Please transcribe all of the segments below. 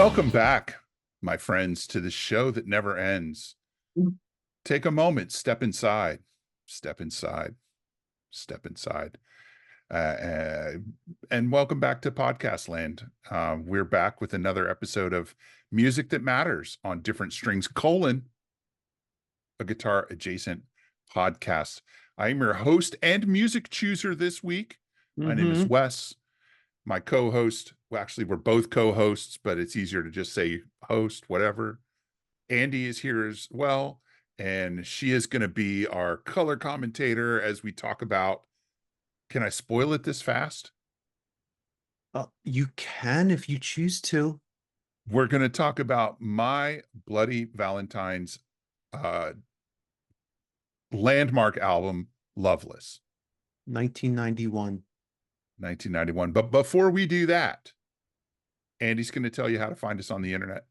Welcome back, my friends, to the show that never ends. Take a moment, step inside, step inside, step inside. And welcome back to Podcast Land. We're back with another episode of Music That Matters on Different Strings, a guitar adjacent podcast. I am your host and music chooser this week. My name is Wes. My co-host, well, actually, we're both co-hosts, but it's easier to just say host, whatever. Andie is here as well, and she is going to be our color commentator as we talk about. Can I spoil it this fast? You can if you choose to. We're going to talk about My Bloody Valentine's landmark album, Loveless, 1991. 1991. But before we do that, Andie's going to tell you how to find us on the internet.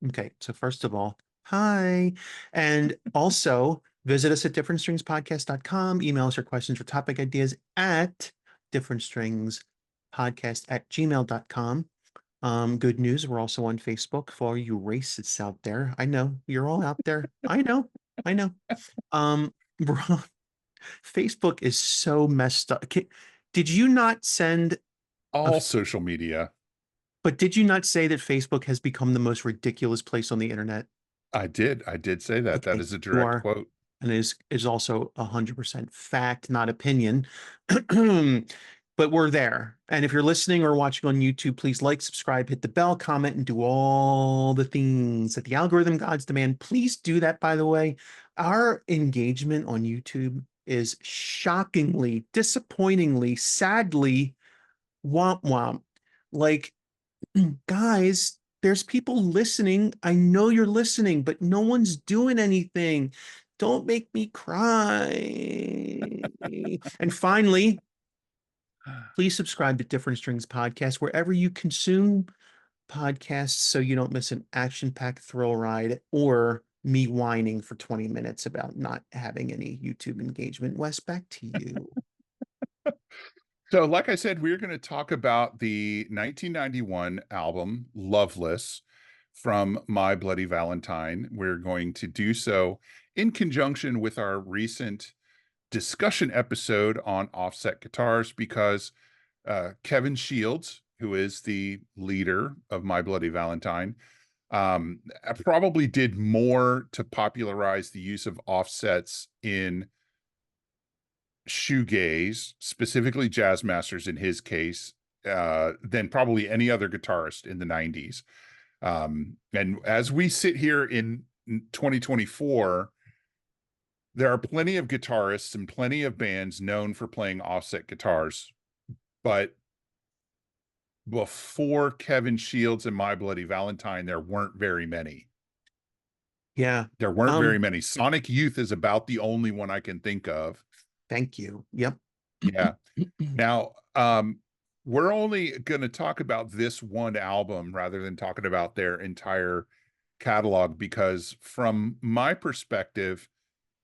Okay, so first of all, hi. And also visit us at differentstringspodcast.com. Email us your questions or topic ideas at differentstringspodcast@gmail.com. Good news, we're also on Facebook for all you racists out there. I know, you're all out there. I know. We're on- Facebook is so messed up. Did you not send All social media. But did you not say that Facebook has become the most ridiculous place on the internet? I did say that. That Okay, is a you direct are, quote. and is also 100% fact, not opinion. But we're there. And if you're listening or watching on YouTube, please like, subscribe, hit the bell, comment, and do all the things that the algorithm gods demand. Please do that, by the way. Our engagement on YouTube is shockingly, disappointingly, sadly, womp womp. Like, guys, there's people listening. I know you're listening, but no one's doing anything. Don't make me cry. And finally, please subscribe to Different Strings Podcast wherever you consume podcasts so you don't miss an action-packed thrill ride or me whining for 20 minutes about not having any YouTube engagement. Wes, back to you. So, like I said, we're going to talk about the 1991 album Loveless from My Bloody Valentine. We're going to do so in conjunction with our recent discussion episode on offset guitars because Kevin Shields, who is the leader of My Bloody Valentine, probably did more to popularize the use of offsets in shoegaze, specifically jazz masters in his case, than probably any other guitarist in the 90s. And as we sit here in 2024, there are plenty of guitarists and plenty of bands known for playing offset guitars, but before Kevin Shields and My Bloody Valentine, there weren't very many. Yeah. There weren't very many. Sonic Youth is about the only one I can think of. Thank you. Yep. Yeah. Now, we're only going to talk about this one album rather than talking about their entire catalog because from my perspective,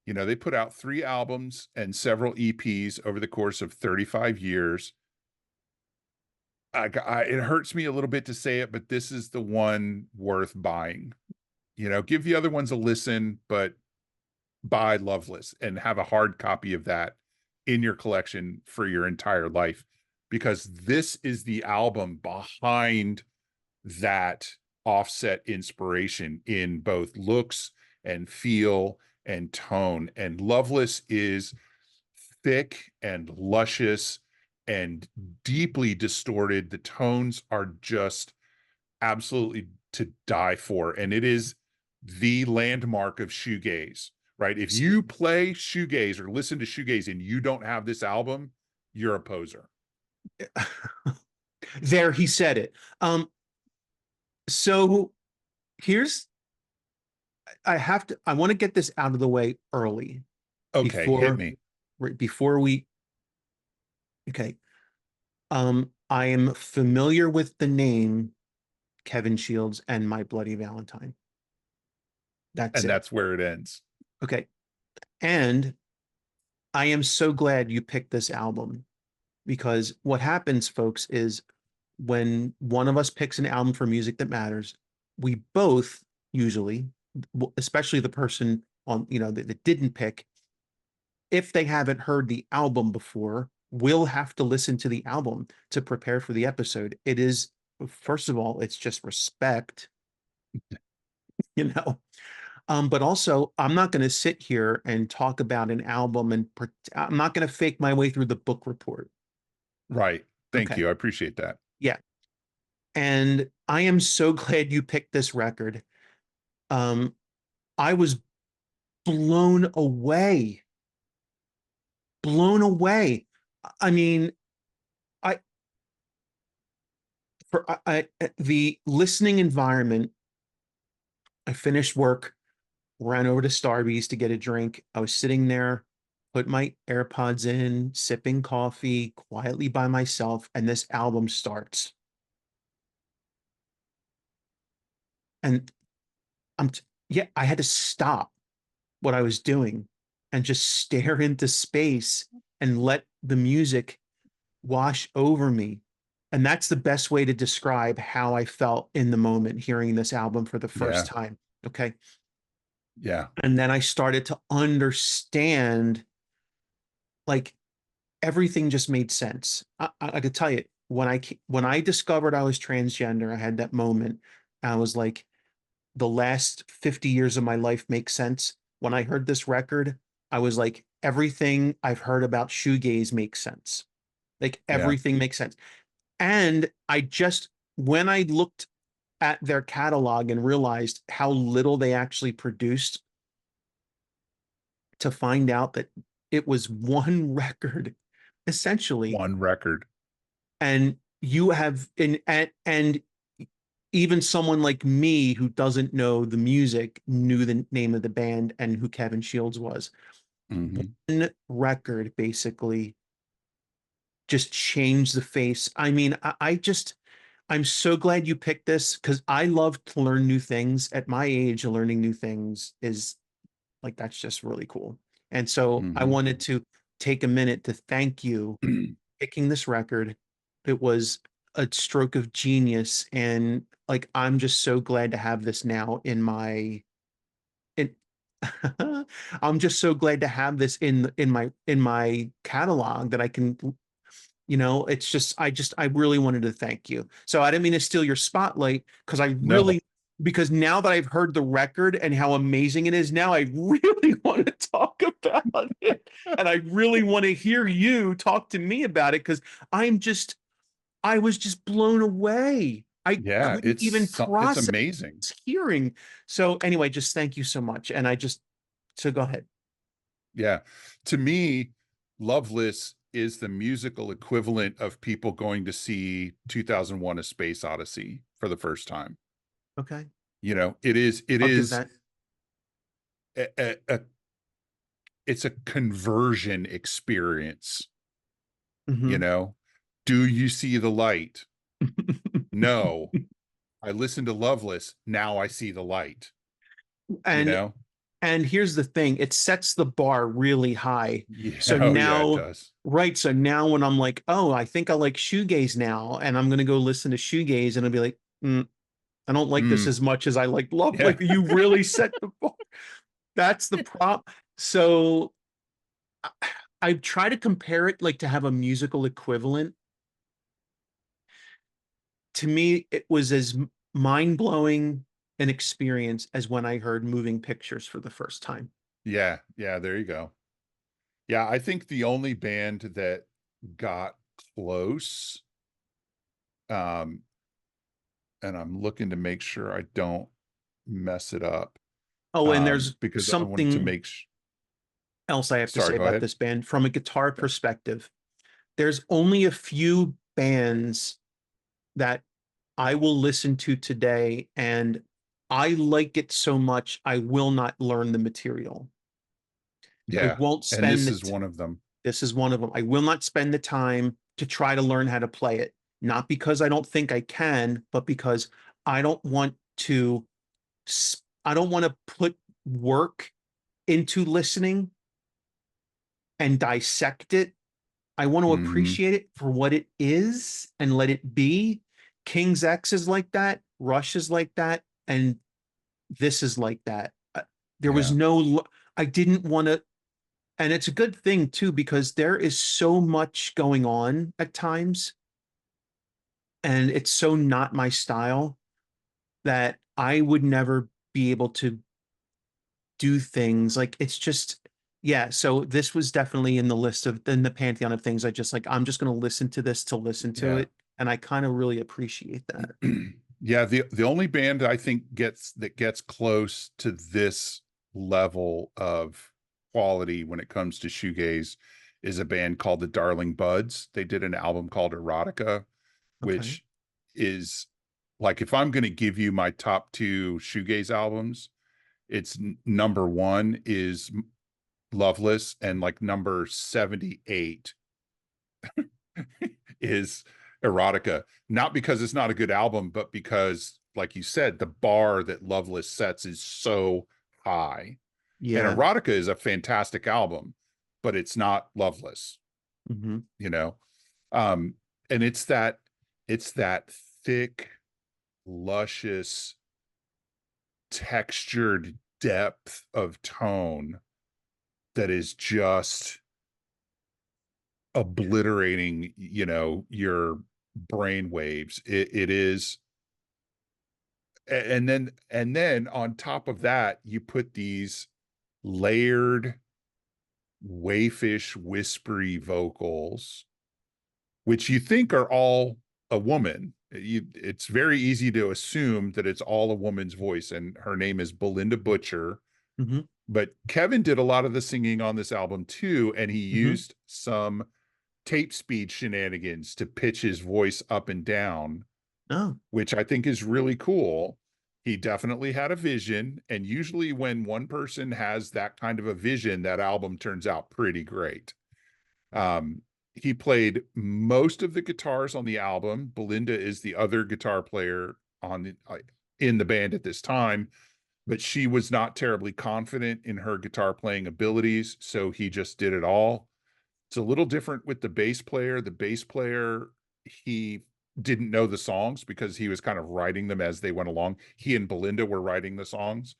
you know, they put out 3 albums and several EPs over the course of 35 years. It hurts me a little bit to say it, but this is the one worth buying. You know, give the other ones a listen, but buy Loveless and have a hard copy of that in your collection for your entire life, because this is the album behind that offset inspiration in both looks and feel and tone. And Loveless is thick and luscious and deeply distorted. The tones are just absolutely to die for. And it is the landmark of shoegaze, right? If you play shoegaze or listen to shoegaze and you don't have this album, you're a poser. There, he said it. So here's, I want to get this out of the way early Okay, hit me. before we, okay. I am familiar with the name Kevin Shields and My Bloody Valentine. That's And it. that's where it ends. Okay. And I am so glad you picked this album because what happens, folks, is when one of us picks an album for Music That Matters, we both usually, especially the person on, that didn't pick, if they haven't heard the album before, will have to listen to the album to prepare for the episode. It is, first of all, it's just respect, you know. But also, I'm not going to sit here and talk about an album and I'm not going to fake my way through the book report. Right. Thank Okay. you. I appreciate that. Yeah. And I am so glad you picked this record. Um, I was blown away, blown away. I mean, I the listening environment. I finished work, ran over to Starbucks to get a drink. I was sitting there, put my AirPods in, sipping coffee quietly by myself, and this album starts. And yeah, I had to stop what I was doing and just stare into space and let the music wash over me. And that's the best way to describe how I felt in the moment hearing this album for the first Yeah. time. Okay. Yeah. And then I started to understand, like, everything just made sense. I could tell you when I discovered I was transgender, I had that moment. I was like, the last 50 years of my life makes sense. When I heard this record, I was like, everything I've heard about shoegaze makes sense. Like Yeah. everything makes sense. And when I looked at their catalog and realized how little they actually produced, to find out that it was one record essentially. One record. And you have and even someone like me who doesn't know the music knew the name of the band and who Kevin Shields was. Hmm. One record basically just changed the face. I mean, I'm so glad you picked this because I love to learn new things. At my age, learning new things is like, that's just really cool. And so I Hmm. wanted to take a minute to thank you picking this record. It was a stroke of genius, and like I'm just so glad to have this now in my in I'm just so glad to have this in my catalog that I can, it's just I really wanted to thank you. So I didn't mean to steal your spotlight No. because now that I've heard the record and how amazing it is now, I really want to talk about it. And I really want to hear you talk to me about it because I was just blown away. I Yeah. couldn't even It's process amazing. hearing. So anyway, just thank you so much. And so go ahead. Yeah. To me, Loveless is the musical equivalent of people going to see 2001: A Space Odyssey for the first time. Okay. It I'll give is that. a it's a conversion experience, you Mhm. know. Do you see the light? No. I listened to Loveless. Now I see the light, you And know? here's the thing, it sets the bar really high. Yeah. So Oh, yeah, it now, does. right, so now when I'm like, oh, I think I like shoegaze now, and I'm gonna go listen to shoegaze, and I'll be like, I don't like this Mm, as much as I like love. yeah. Like you really set the bar. That's the prop. So I, I try to compare it like to have a musical equivalent. To me, it was as mind-blowing an experience as when I heard Moving Pictures for the first time. Yeah. Yeah. There you go. Yeah. I think the only band that got close, um, and I'm looking to make sure I don't mess it up, Oh, and there's because I wanted to something make else I have to sorry, say go about ahead. this band from a guitar Yeah. perspective. There's only a few bands that I will listen to today, and I like it so much I will not learn the material. I Yeah. won't And spend this the is one of them. This is one of them. I will not spend the time to try to learn how to play it. Not because I don't think I can, but because I don't want to I don't want to put work into listening and dissect it. I want to Hmm. appreciate it for what it is and let it be. King's X is like that. Rush is like that. And this is like that. There was Yeah. no, I didn't want to, and it's a good thing too, because there is so much going on at times, and it's so not my style that I would never be able to do things like it's just, yeah. So this was definitely in the list of in the pantheon of things I just like, I'm just going to listen to this to listen to Yeah. it. And I kind of really appreciate that. Yeah, the only band I think gets close to this level of quality when it comes to shoegaze is a band called the Darling Buds. They did an album called Erotica, Okay. which is like if I'm going to give you my top two shoegaze albums, it's number one is Loveless, and like number 78 is Erotica. Not because it's not a good album, but because, like you said, the bar that Loveless sets is so high. And Yeah. Erotica is a fantastic album, but it's not Loveless, Hmm. you know? Um, and it's that thick, luscious, textured depth of tone that is just obliterating, your brain waves. It is, and then on top of that, you put these layered, waifish, whispery vocals, which you think are all a woman. It's very easy to assume that it's all a woman's voice, and her name is Belinda Butcher. Hmm. But Kevin did a lot of the singing on this album too, and he Hmm. used some tape speed shenanigans to pitch his voice up and down, Oh, which I think is really cool. He definitely had a vision. And usually, when one person has that kind of a vision, that album turns out pretty great. Um, he played most of the guitars on the album. Belinda is the other guitar player in the band at this time, but she was not terribly confident in her guitar playing abilities. So he just did it all. It's a little different with the bass player. The bass player, he didn't know the songs because he was kind of writing them as they went along. He and Belinda were writing the songs.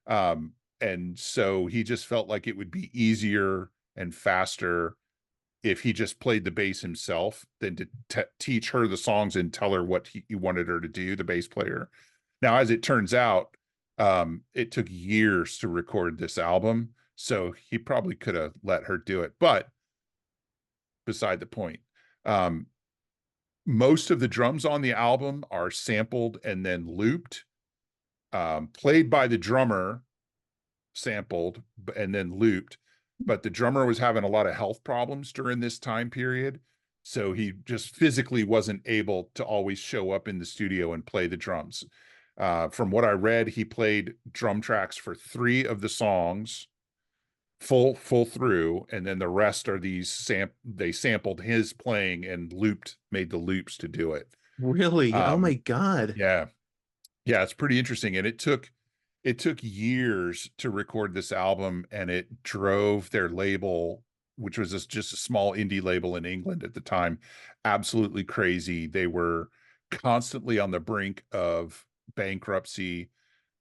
And so he just felt like it would be easier and faster if he just played the bass himself than to teach her the songs and tell her what he wanted her to do, the bass player. Now, as it turns out, it took years to record this album. So he probably could have let her do it. But beside the point. Um, Most of the drums on the album are sampled and then looped, played by the drummer, sampled and then looped. But the drummer was having a lot of health problems during this time period. So he just physically wasn't able to always show up in the studio and play the drums. From what I read, he played drum tracks for 3 of the songs full through, and then the rest are they sampled his playing and made the loops to do it. really? Oh my um God. yeah, yeah, it's pretty interesting. And it took years to record this album, and it drove their label, which was just a small indie label in England at the time, absolutely crazy. They were constantly on the brink of bankruptcy.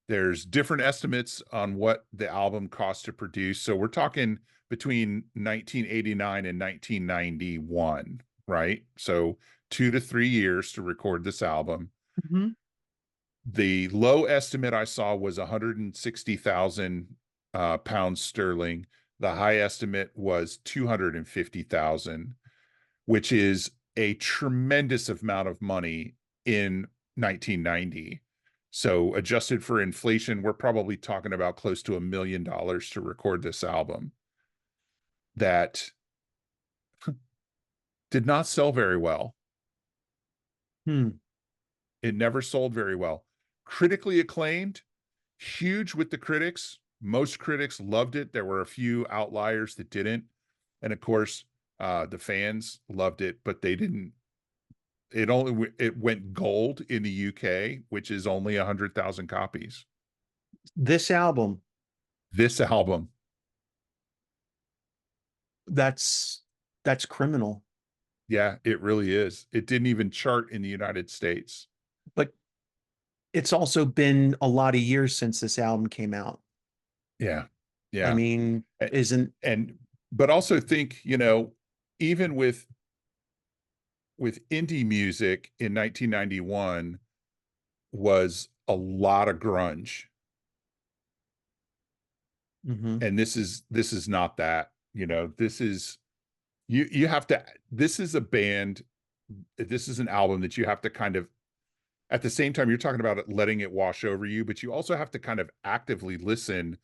There's different estimates on what the album cost to produce. So we're talking between 1989 and 1991, right? So 2 to 3 years to record this album. Hmm. The low estimate I saw was 160,000 pounds sterling. The high estimate was 250,000, which is a tremendous amount of money in 1990. So adjusted for inflation, we're probably talking about close to $1 million to record this album that did not sell very well. Hmm. It never sold very well. Critically acclaimed, huge with the critics. Most critics loved it. There were a few outliers that didn't. And of course, the fans loved it, but they didn't. It went gold in the UK, which is only 100,000 copies. This album, This album, that's that's criminal. yeah, it really is. It didn't even chart in the United States. Like It's also been a lot of years since this album came out. Yeah. I Yeah. mean, And, isn't but also think, even with indie music in 1991 was a lot of grunge. mhm. And this is not that. This is you have to this is a band, this is an album that you have to kind of, at the same time you're talking about it, letting it wash over you, but you also have to kind of actively listen,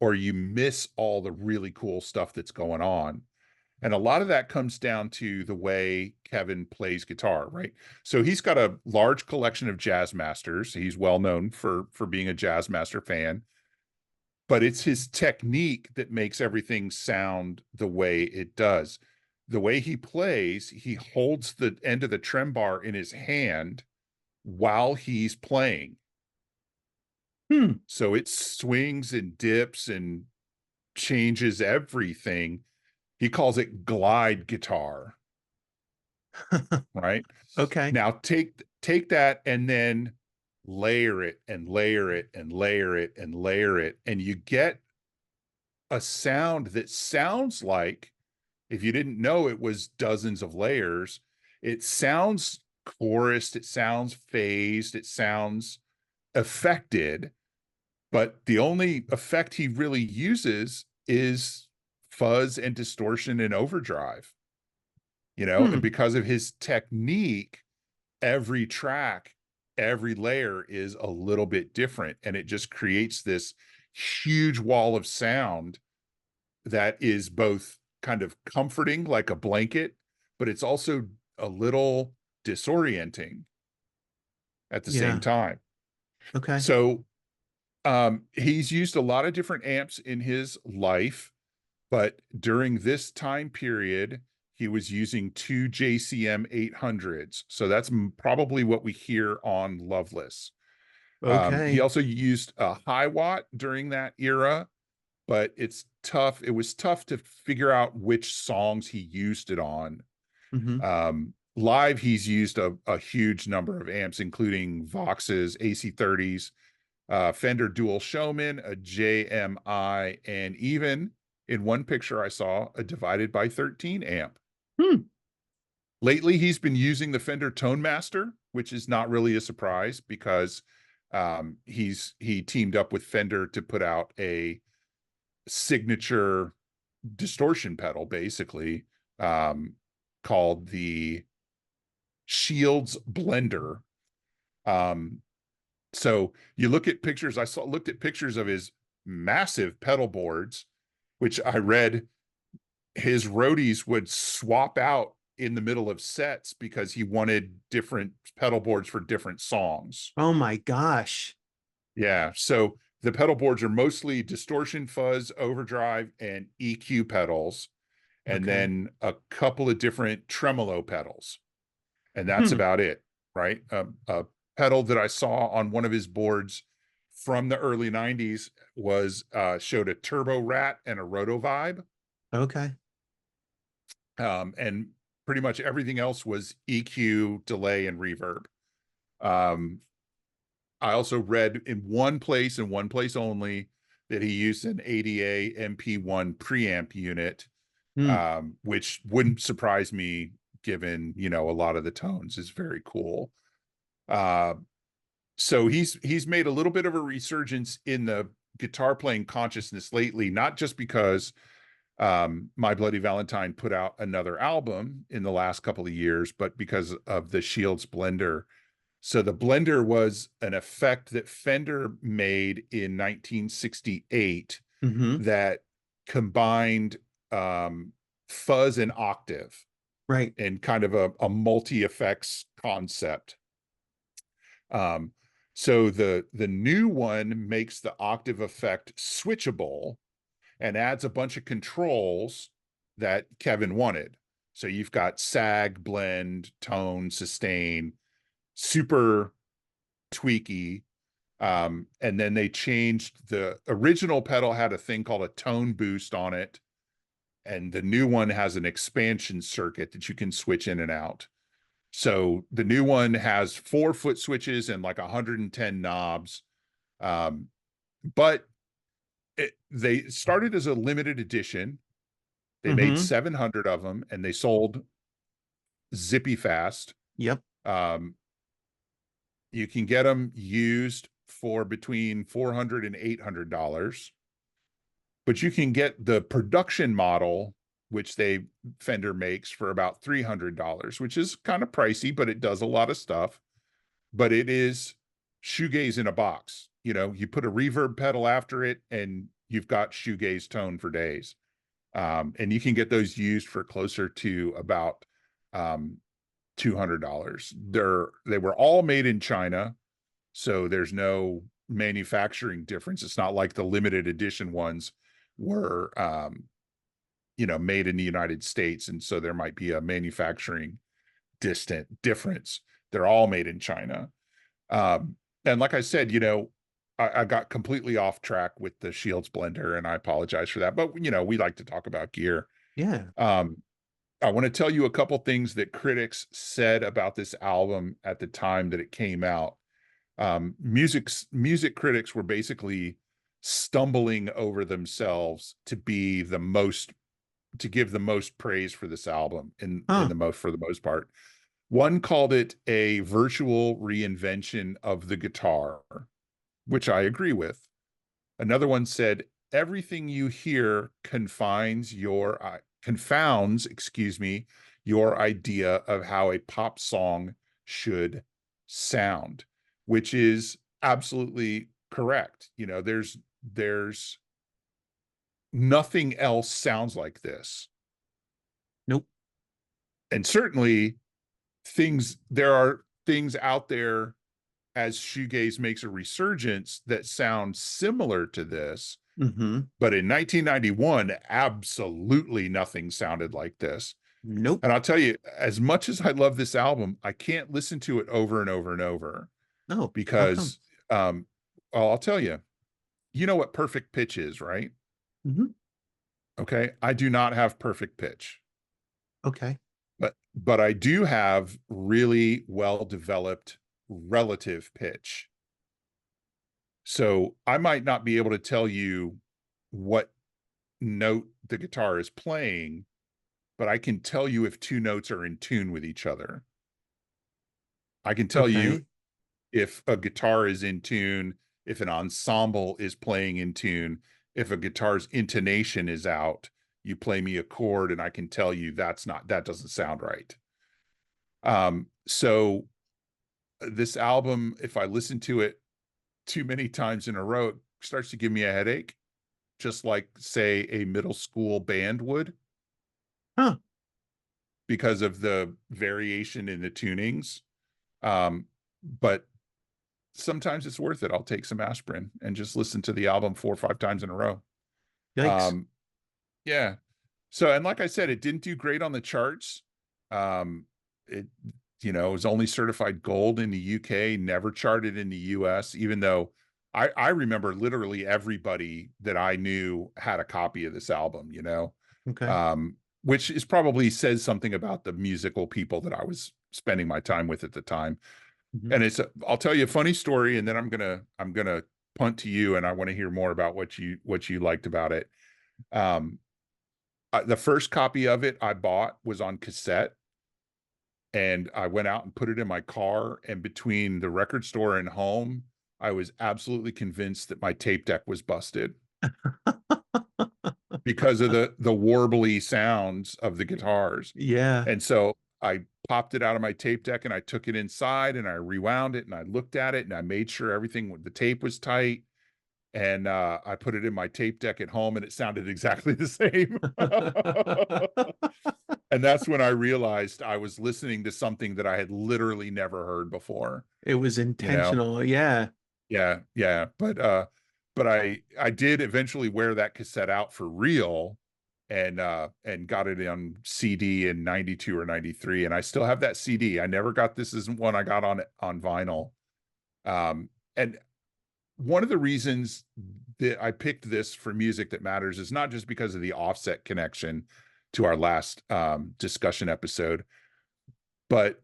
or you miss all the really cool stuff that's going on. And a lot of that comes down to the way Kevin plays guitar, right? So he's got a large collection of jazz masters. He's well known for being a jazz master fan, but it's his technique that makes everything sound the way it does. The way he plays, he holds the end of the trem bar in his hand while he's playing. Hmm. So it swings and dips and changes everything. He calls it glide guitar, right? Okay. Now take that and then layer it and layer it and layer it and layer it, and you get a sound that sounds like, if you didn't know it was dozens of layers, it sounds chorused, it sounds phased, it sounds affected, but the only effect he really uses is fuzz and distortion and overdrive, and Hmm. because of his technique, every track, every layer is a little bit different, and it just creates this huge wall of sound that is both kind of comforting like a blanket, but it's also a little disorienting at the same Yeah. time. Okay. So he's used a lot of different amps in his life, but during this time period, he was using two JCM 800s. So that's probably what we hear on Loveless. He Okay. also used a high watt during that era, but it's tough. It was tough to figure out which songs he used it on. Hmm. Live, he's used a huge number of amps, including Vox's AC30s, Fender Dual Showman, a JMI, and even in one picture I saw, a divided by 13 amp. Hmm. Lately, he's been using the Fender Tone Master, which is not really a surprise because he teamed up with Fender to put out a signature distortion pedal, basically, um, called the Shields Blender. Um, so you look at pictures, looked at pictures of his massive pedal boards, which I read his roadies would swap out in the middle of sets because he wanted different pedal boards for different songs. Oh my gosh. Yeah. So the pedal boards are mostly distortion, fuzz, overdrive, and EQ pedals, and Okay. then a couple of different tremolo pedals. And that's Hmm. about it, right? A pedal that I saw on one of his boards from the early 90s was showed a turbo rat and a roto vibe. Okay. And pretty much everything else was EQ, delay, and reverb. Um, I also read in one place and one place only that he used an ADA MP1 preamp unit, Hmm. which wouldn't surprise me given, a lot of the tones is very cool. Uh, so he's made a little bit of a resurgence in the guitar playing consciousness lately, not just because My Bloody Valentine put out another album in the last couple of years, but because of the Shields Blender. So the Blender was an effect that Fender made in 1968 Hmm. that combined um, fuzz and octave Right. in kind of a multi-effects concept. Um, so the new one makes the octave effect switchable and adds a bunch of controls that Kevin wanted. So you've got sag, blend, tone, sustain, super tweaky. And then they changed, the original pedal had a thing called a tone boost on it. And the new one has an expansion circuit that you can switch in and out. So the new one has 4-foot switches and like 110 knobs. Um, but they started as a limited edition. They made Mm-hmm. 700 of them and they sold zippy fast. Yep. Um, you can get them used for between $400 and $800, but you can get the production model, which Fender makes, for about $300, which is kind of pricey, but it does a lot of stuff. But it is shoegaze in a box. You know, you put a reverb pedal after it and you've got shoegaze tone for days. And you can get those used for closer to about $200. They were all made in China, so there's no manufacturing difference. It's not like the limited edition ones were made in the United States, and so there might be a manufacturing distant difference. They're all made in China. And like I said, I got completely off track with the Shields blender, and I apologize for that. But we like to talk about gear. Yeah. Um, I want to tell you a couple things that critics said about this album at the time that it came out. Music critics were basically stumbling over themselves to give the most praise for this album Huh. for the most part. One called it a virtual reinvention of the guitar, which I agree with. Another one said everything you hear confounds, your idea of how a pop song should sound, which is absolutely correct. There's nothing else sounds like this. Nope. And certainly there are things out there as shoegaze makes a resurgence that sound similar to this. Mm-hmm. But in 1991, absolutely nothing sounded like this. Nope. And I'll tell you, as much as I love this album, I can't listen to it over and over and over No. How come? because, well, I'll tell you, you know what perfect pitch is, right? Mm-hmm. Okay. I do not have perfect pitch, Okay. but I do have really well developed relative pitch. So I might not be able to tell you what note the guitar is playing, but I can tell you if two notes are in tune with each other. I can tell you Okay. if a guitar is in tune, if an ensemble is playing in tune, if a guitar's intonation is out, you play me a chord and I can tell you that doesn't sound right. So this album, if I listen to it too many times in a row, it starts to give me a headache, just like, say, a middle school band would, Huh. because of the variation in the tunings. But sometimes it's worth it. I'll take some aspirin and just listen to the album 4 or 5 times in a row. Yikes. Um, yeah. So, and like I said, it didn't do great on the charts. It, was only certified gold in the UK, never charted in the US, even though I remember literally everybody that I knew had a copy of this album, Okay. um, which is probably says something about the musical people that I was spending my time with at the time. Mm-hmm. And I'll tell you a funny story, and then I'm gonna punt to you, and I want to hear more about what you liked about it. Um, the first copy of it I bought was on cassette, and I went out and put it in my car. And between the record store and home, I was absolutely convinced that my tape deck was busted because of the warbly sounds of the guitars. Yeah. And so I popped it out of my tape deck and I took it inside and I rewound it and I looked at it and I made sure everything the tape was tight. And I put it in my tape deck at home and it sounded exactly the same. And that's when I realized I was listening to something that I had literally never heard before, It was you know? intentional. Yeah. Yeah, yeah. But I did eventually wear that cassette out for real and got it on CD in 92 or 93. And I still have that CD. I never got this isn't one I got on vinyl. And one of the reasons that I picked this for Music That Matters is not just because of the offset connection to our last discussion episode, but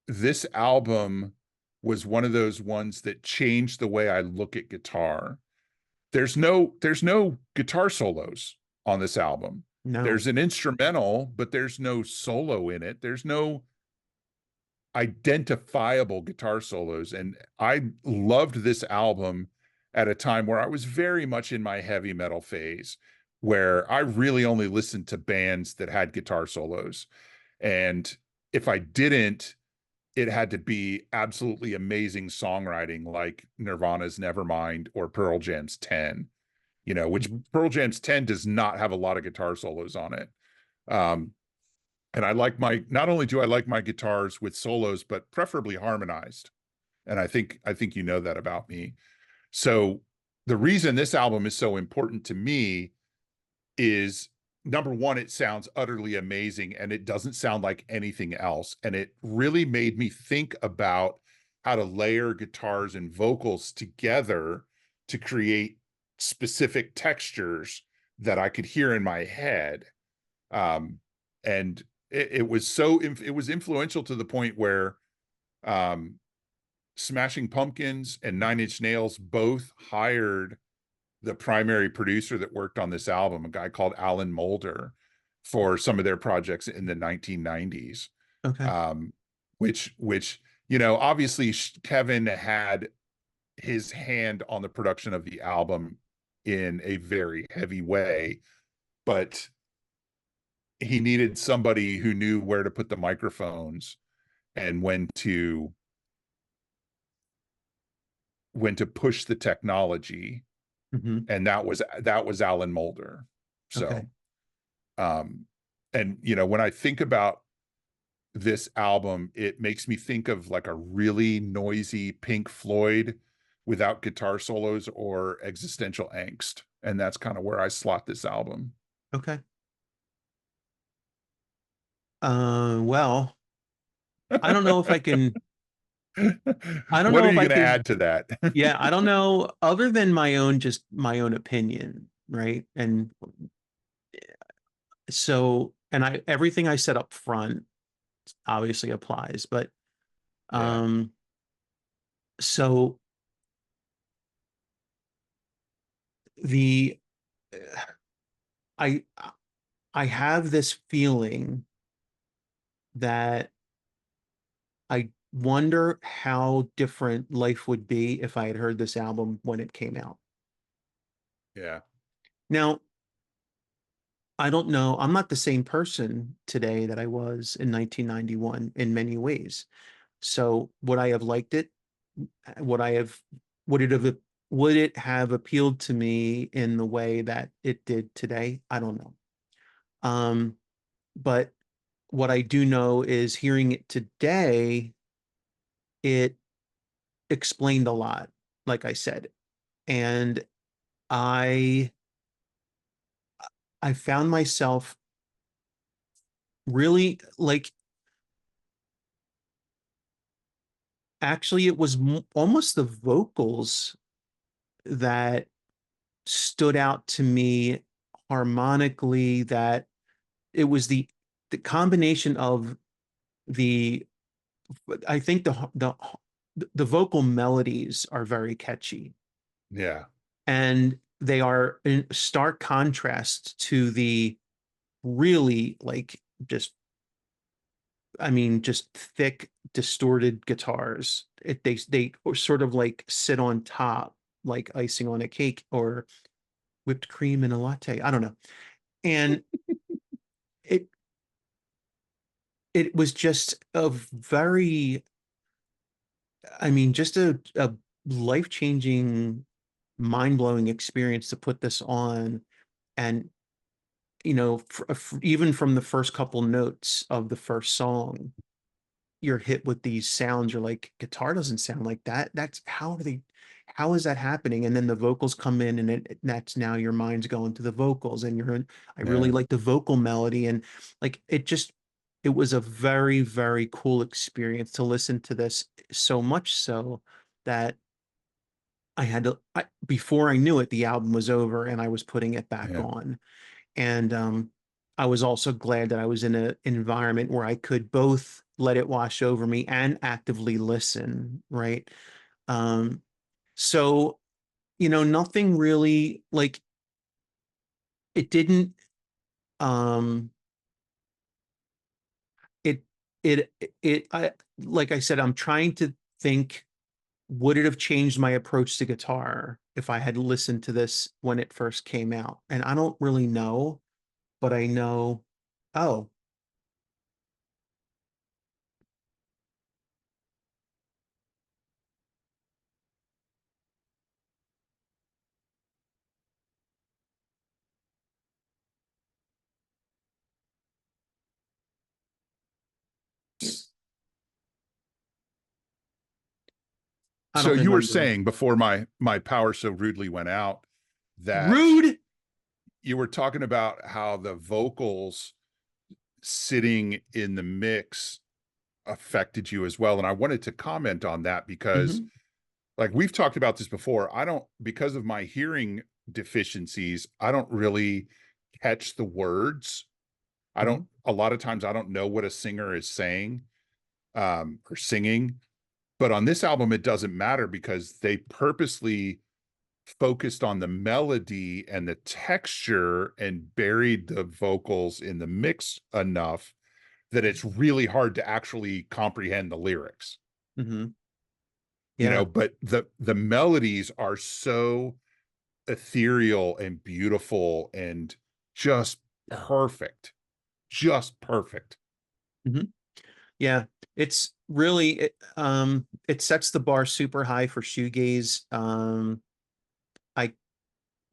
this album was one of those ones that changed the way I look at guitar. There's no guitar solos on this album. No. There's an instrumental, but there's no solo in it. There's no identifiable guitar solos. And I loved this album at a time where I was very much in my heavy metal phase, where I really only listened to bands that had guitar solos. And if I didn't, it had to be absolutely amazing songwriting like Nirvana's Nevermind or Pearl Jam's 10, which Mhm. Pearl Jam's 10 does not have a lot of guitar solos on it. Um, and not only do I like my guitars with solos, but preferably harmonized. And I think you know that about me. So the reason this album is so important to me is, number one, it sounds utterly amazing and it doesn't sound like anything else. And it really made me think about how to layer guitars and vocals together to create specific textures that I could hear in my head. Um, and it was influential to the point where um, Smashing Pumpkins and Nine Inch Nails both hired the primary producer that worked on this album, a guy called Alan Moulder, for some of their projects in the 1990s. Okay. Um, which obviously Kevin had his hand on the production of the album in a very heavy way, but he needed somebody who knew where to put the microphones and when to push the technology, Hmm. and that was Alan Moulder. Okay. So um and when I think about this album, it makes me think of like a really noisy Pink Floyd without guitar solos or existential angst, and that's kind of where I slot this album. Okay. Well, I don't know if I can, I don't What know are if you I going to could, add to that? yeah, I don't know, other than just my own opinion, right? And so, and everything I said up front obviously applies, but, Yeah. um, so the, I, I have this feeling that I wonder how different life would be if I had heard this album when it came out. Yeah. Now, I don't know. I'm not the same person today that I was in 1991 in many ways. So would I have liked it? Would I have, would it have, would it have appealed to me in the way that it did today? I don't know. Um, but what I do know is hearing it today, it explained a lot, like I said. And I I found myself really like, actually it was almost the vocals that stood out to me harmonically, that it was the combination of the, I think the vocal melodies are very catchy, Yeah. and they are in stark contrast to the really like just, I mean, just thick, distorted guitars. They sort of like sit on top, like icing on a cake or whipped cream in a latte. I don't know. And it it was just a very, I mean, just a life-changing, mind-blowing experience to put this on. And even from the first couple notes of the first song, you're hit with these sounds. You're like, guitar doesn't sound like that. That's how is that happening? And then the vocals come in, and that's now your mind's going to the vocals, and I really Yeah. like the vocal melody. And like, it was a very, very cool experience to listen to this, so much so that before I knew it, the album was over and I was putting it back Yeah. on. And I was also glad that I was in an environment where I could both let it wash over me and actively listen, right? Um, so, nothing really like it didn't um it it I like I said, I'm trying to think, would it have changed my approach to guitar if I had listened to this when it first came out? And I don't really know, but I know, oh, I So don't you were remember. saying before my power so rudely went out that Rude. you were talking about how the vocals sitting in the mix affected you as well. And I wanted to comment on that because, Hmm. like, we've talked about this before. I don't, because of my hearing deficiencies, I don't really catch the words. I don't, Hmm. a lot of times, I don't know what a singer is saying or singing. But on this album, it doesn't matter because they purposely focused on the melody and the texture and buried the vocals in the mix enough that it's really hard to actually comprehend the lyrics. Hmm. Yeah. But the melodies are so ethereal and beautiful and just perfect, just perfect. Hmm. Yeah. It's really it sets the bar super high for shoegaze.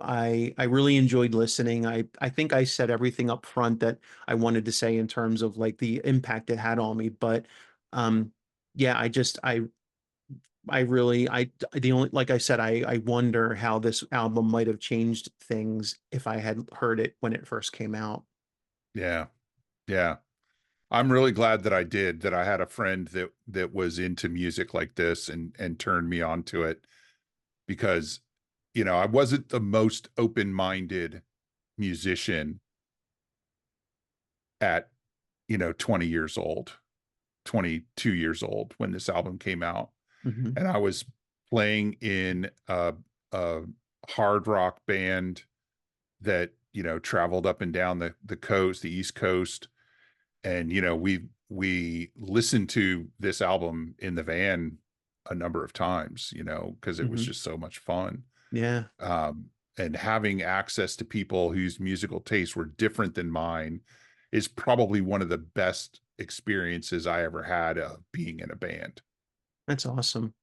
I I really enjoyed listening. I think I said everything up front that I wanted to say in terms of like the impact it had on me. But um yeah, I really I the only like I said, I wonder how this album might have changed things if I had heard it when it first came out. Yeah, yeah. I'm really glad that I did, that I had a friend that was into music like this and turned me on to it because, I wasn't the most open-minded musician at, 20 years old, 22 years old when this album came out. Hmm. And I was playing in a hard rock band that, traveled up and down the coast, the East Coast. And, we listened to this album in the van a number of times, because it was Hmm. just so much fun. Yeah, And having access to people whose musical tastes were different than mine is probably one of the best experiences I ever had of being in a band. that's awesome.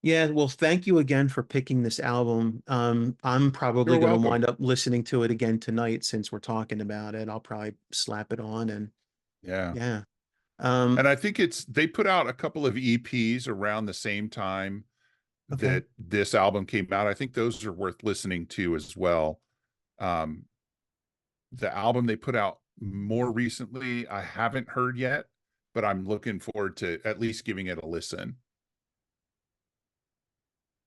Yeah, well, thank you again for picking this album. I'm probably You're going to welcome. wind up listening to it again tonight since we're talking about it. I'll probably slap it on and Yeah. yeah. Um, And I think they put out a couple of EPs around the same time okay. that this album came out. I think those are worth listening to as well. Um, the album they put out more recently, I haven't heard yet, but I'm looking forward to at least giving it a listen.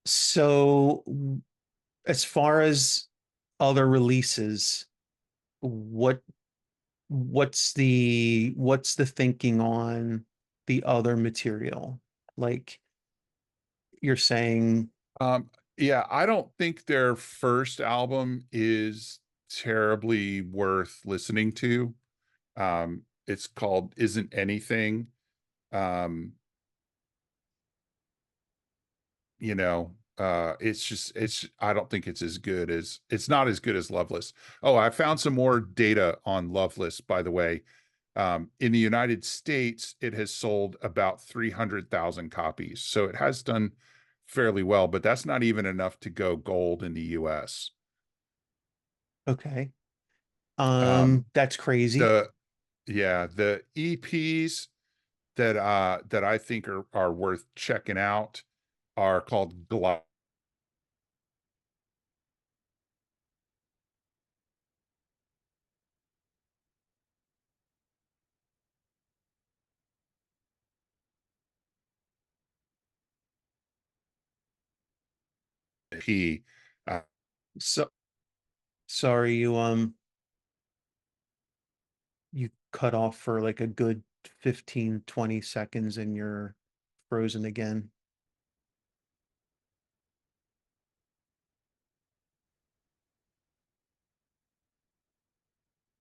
So as far as other releases, what what's the thinking on the other material? Like you're saying, Yeah, I don't think their first album is terribly worth listening to. It's called Isn't Anything. Um, I don't think it's not as good as Loveless. Oh, I found some more data on Loveless, by the way. In the United States, it has sold about 300,000 copies. So it has done fairly well, but that's not even enough to go gold in the US. okay, Um, that's crazy. the yeah, the EPs that I think are worth checking out are called Glide P. Uh, So sorry, you You cut off for like a good 15, 20 seconds and you're frozen again.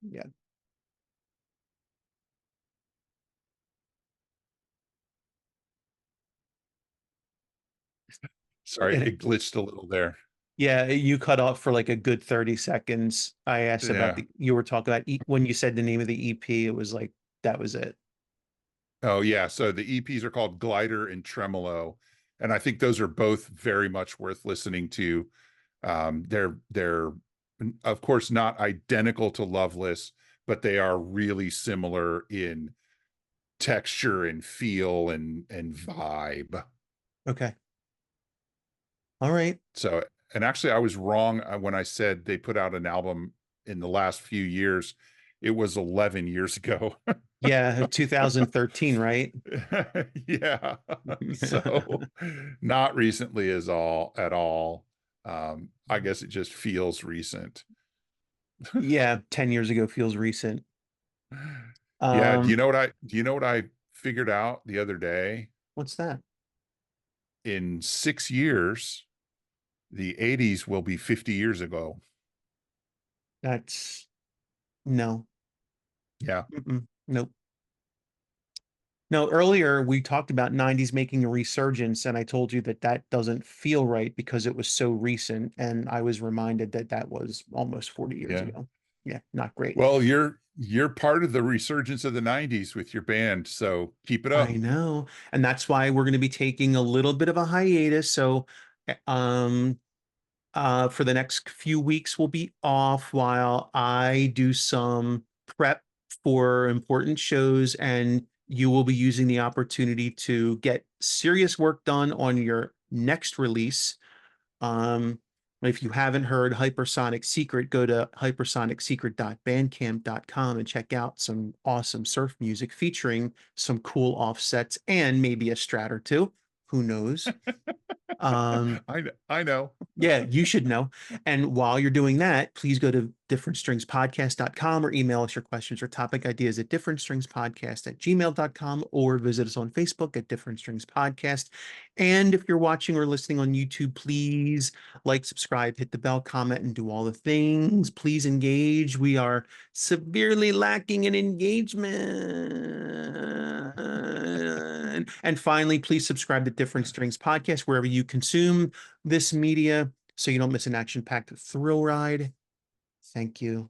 Yeah. Sorry, And it glitched a little there. yeah, you cut off for like a good 30 seconds. I asked about Yeah. the, you were talking about when you said the name of the EP, it was like, that was it. Oh yeah. So the EPs are called Glider and Tremolo, and I think those are both very much worth listening to. They're of course not identical to Loveless, but they are really similar in texture and feel and vibe. Okay. All right. So, and actually, I was wrong when I said they put out an album in the last few years. It was 11 years ago. Yeah, 2013, right? Yeah. So, not recently is all at all. I guess it just feels recent. Yeah, 10 years ago feels recent. Yeah. Um, Do you know what I figured out the other day? what's that? In 6 years, the 80s will be 50 years ago. That's no. Yeah. Nope. No, earlier we talked about 90s making a resurgence, and I told you that that doesn't feel right because it was so recent. And I was reminded that that was almost 40 years Yeah. ago. Yeah, not great. Well, you're part of the resurgence of the 90s with your band, so keep it I up. know. And that's why we're going to be taking a little bit of a hiatus. So, um, for the next few weeks, we'll be off while I do some prep for important shows, and you will be using the opportunity to get serious work done on your next release. Um, if you haven't heard Hypersonic Secret, go to hypersonicsecret.bandcamp.com and check out some awesome surf music featuring some cool offsets and maybe a strat or two. Who knows? Um, I know. yeah, you should know. And while you're doing that, please go to differentstringspodcast.com or email us your questions or topic ideas at differentstringspodcast@gmail.com or visit us on Facebook at Different Strings Podcast. And if you're watching or listening on YouTube, please like, subscribe, hit the bell, comment, and do all the things. Please engage. We are severely lacking in engagement. And finally, please subscribe to Different Strings Podcast wherever you consume this media so you don't miss an action-packed thrill ride. Thank you.